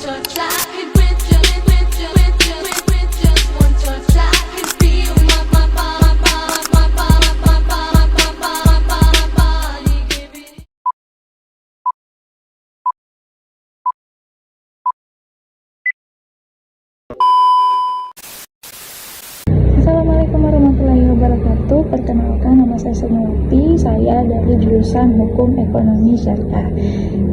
touch, I could with just one touch, I could feel my body giving. Assalamualaikum warahmatullahi wabarakatuh. Perkenalkan, nama saya Senawati. Saya dari jurusan Hukum Ekonomi Syariah.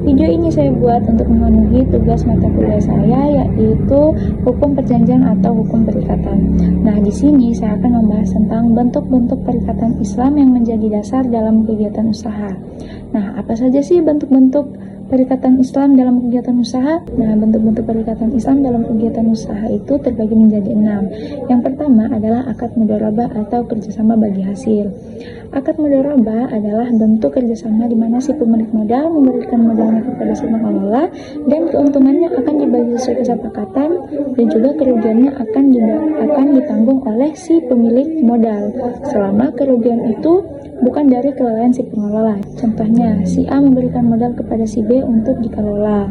Video ini saya buat untuk memenuhi tugas mata kuliah saya, yaitu Hukum Perjanjian atau Hukum Perikatan. Nah, di sini saya akan membahas tentang bentuk-bentuk perikatan Islam yang menjadi dasar dalam kegiatan usaha. Nah, apa saja sih bentuk-bentuk perikatan Islam dalam kegiatan usaha? Nah, bentuk-bentuk perikatan Islam dalam kegiatan usaha itu terbagi menjadi 6. Yang pertama adalah akad mudharabah atau kerjasama bagi hasil. Akad mudharabah adalah bentuk kerjasama di mana si pemilik modal memberikan modalnya kepada si pengelola dan keuntungannya akan dibagi sesuai kesepakatan dan juga kerugiannya akan ditanggung oleh si pemilik modal selama kerugian itu bukan dari kelalaian si pengelola. Contohnya, si A memberikan modal kepada si B untuk dikelola.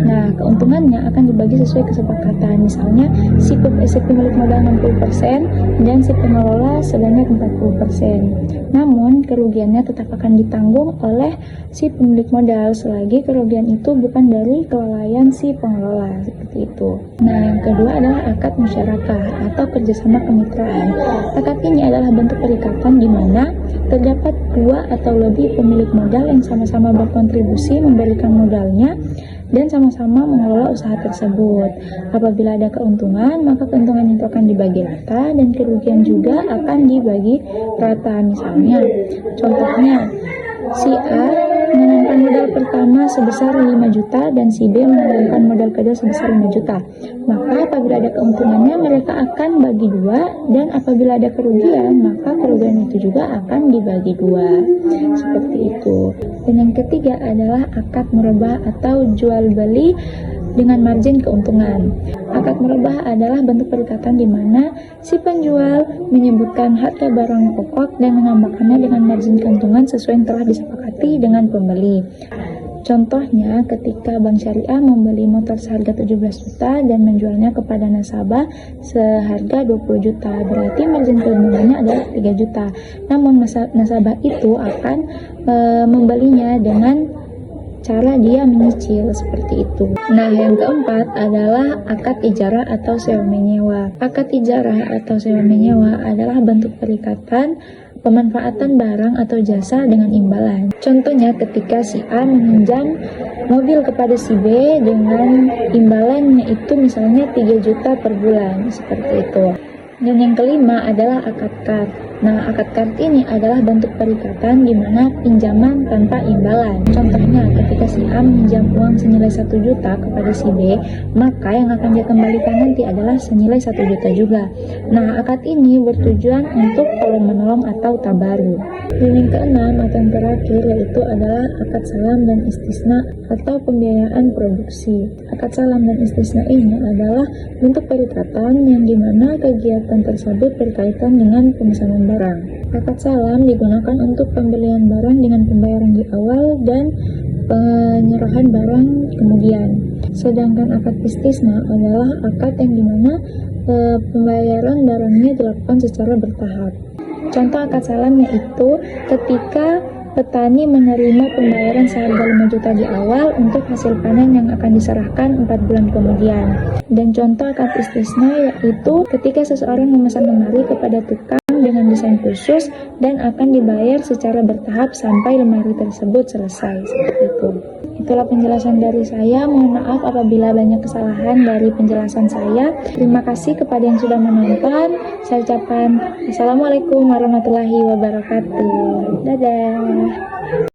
Nah, keuntungannya akan dibagi sesuai kesepakatan. Misalnya, si pemilik modal 60% dan si pengelola sebanyak 40%. Namun, kerugiannya tetap akan ditanggung oleh si pemilik modal selagi kerugian itu bukan dari kelalaian si pengelola. Seperti itu. Nah, yang kedua adalah akad musyarakah atau kerjasama kemitraan. Akad ini adalah bentuk perikatan di mana terdapat dua atau lebih pemilik modal yang sama-sama berkontribusi memberikan modalnya dan sama-sama mengelola usaha tersebut. Apabila ada keuntungan, maka keuntungan itu akan dibagi rata dan kerugian juga akan dibagi rata. Misalnya, contohnya, si A menanamkan modal pertama sebesar 5 juta dan si B menanamkan modal kedua sebesar 5 juta. Maka apabila ada keuntungannya, mereka akan bagi dua, dan apabila ada kerugian, maka kerugian itu juga akan dibagi dua. Seperti itu. Dan yang ketiga adalah akad murabah atau jual beli dengan margin keuntungan. Akad murabah adalah bentuk perikatan di mana si penjual menyebutkan harga barang pokok dan menambahkannya dengan margin keuntungan sesuai yang telah disepakati dengan pembeli. Contohnya, ketika Bank Syariah membeli motor seharga 17 juta dan menjualnya kepada nasabah seharga 20 juta, berarti margin keuntungannya adalah 3 juta. Namun nasabah itu akan membelinya dengan cara dia menyicil seperti itu. Nah, yang keempat adalah akad ijarah atau sewa menyewa. Akad ijarah atau sewa menyewa adalah bentuk perikatan pemanfaatan barang atau jasa dengan imbalan. Contohnya, ketika si A meminjam mobil kepada si B dengan imbalannya itu misalnya 3 juta per bulan, seperti itu. Dan yang kelima adalah akad kad. Nah, akad kad ini adalah bentuk perikatan di mana pinjaman tanpa imbalan. Contohnya, ketika si A meminjam uang senilai 1 juta kepada si B, maka yang akan dia kembalikan nanti adalah senilai 1 juta juga. Nah, akad ini bertujuan untuk tolong-menolong atau tabaru. Dan yang keenam atau yang terakhir yaitu adalah akad salam dan istisna atau pembiayaan produksi. Akad salam dan istisna ini adalah bentuk perikatan yang dimana kegiatan tersebut berkaitan dengan pemesanan barang. Akad salam digunakan untuk pembelian barang dengan pembayaran di awal dan penyerahan barang kemudian. Sedangkan akad istisna adalah akad yang dimana pembayaran barangnya dilakukan secara bertahap. Contoh akad salamnya itu ketika petani menerima pembayaran seharga 5 juta di awal untuk hasil panen yang akan diserahkan 4 bulan kemudian. Dan contoh akad istisna yaitu ketika seseorang memesan lemari kepada tukang dengan desain khusus dan akan dibayar secara bertahap sampai lemari tersebut selesai. Seperti itu. Itulah penjelasan dari saya. Mohon maaf apabila banyak kesalahan dari penjelasan saya. Terima kasih kepada yang sudah menonton. Saya ucapkan Assalamualaikum warahmatullahi wabarakatuh. Dadah.